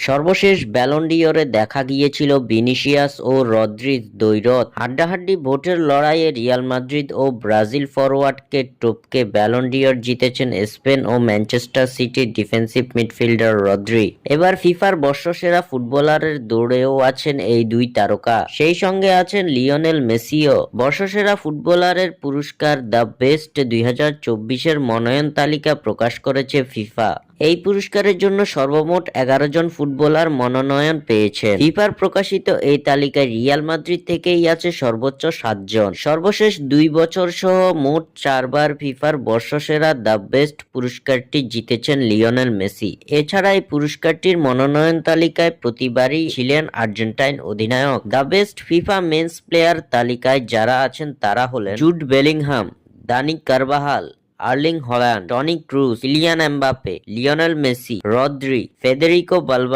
সর্বশেষ ব্যালন ডি'রে দেখা গিয়েছিল ভিনিসিয়াস ও রদ্রির দ্বৈরথ। হাড্ডাহাড্ডি ভোটের লড়াইয়ে রিয়াল মাদ্রিদ ও ব্রাজিল ফরোয়ার্ডকে টপকে ব্যালন ডি'র জিতেছেন স্পেন ও ম্যানচেস্টার সিটির ডিফেন্সিভ মিডফিল্ডার রদ্রি। এবার ফিফার বর্ষসেরা ফুটবলারের দৌড়েও আছেন এই দুই তারকা, সেই সঙ্গে আছেন লিওনেল মেসিও। বর্ষসেরা ফুটবলারের পুরস্কার দ্য বেস্ট 2024-এর মনোনয়ন তালিকা প্রকাশ করেছে ফিফা। এই পুরস্কারের জন্য সর্বমোট 11 জন ফুটবলার মনোনয়ন পেয়েছেন। ফিফার প্রকাশিত এই তালিকায় রিয়াল মাদ্রিদ থেকেই আছে সর্বোচ্চ 7 জন। সর্বশেষ 2 বছর সহ মোট 4 বার ফিফার বর্ষসেরা দ্য বেস্ট পুরস্কারটি জিতেছেন লিওনেল মেসি। এছাড়া এই পুরস্কারটির মনোনয়ন তালিকায় প্রতিবারই ছিলেন আর্জেন্টাইন অধিনায়ক। The best FIFA men's player তালিকায় যারা আছেন তারা হলেন Jude Bellingham, Dani Carvajal, Erling Haaland, Toni Kroos, Kylian Mbappe, Lionel Messi, Rodri, Federico বালবা।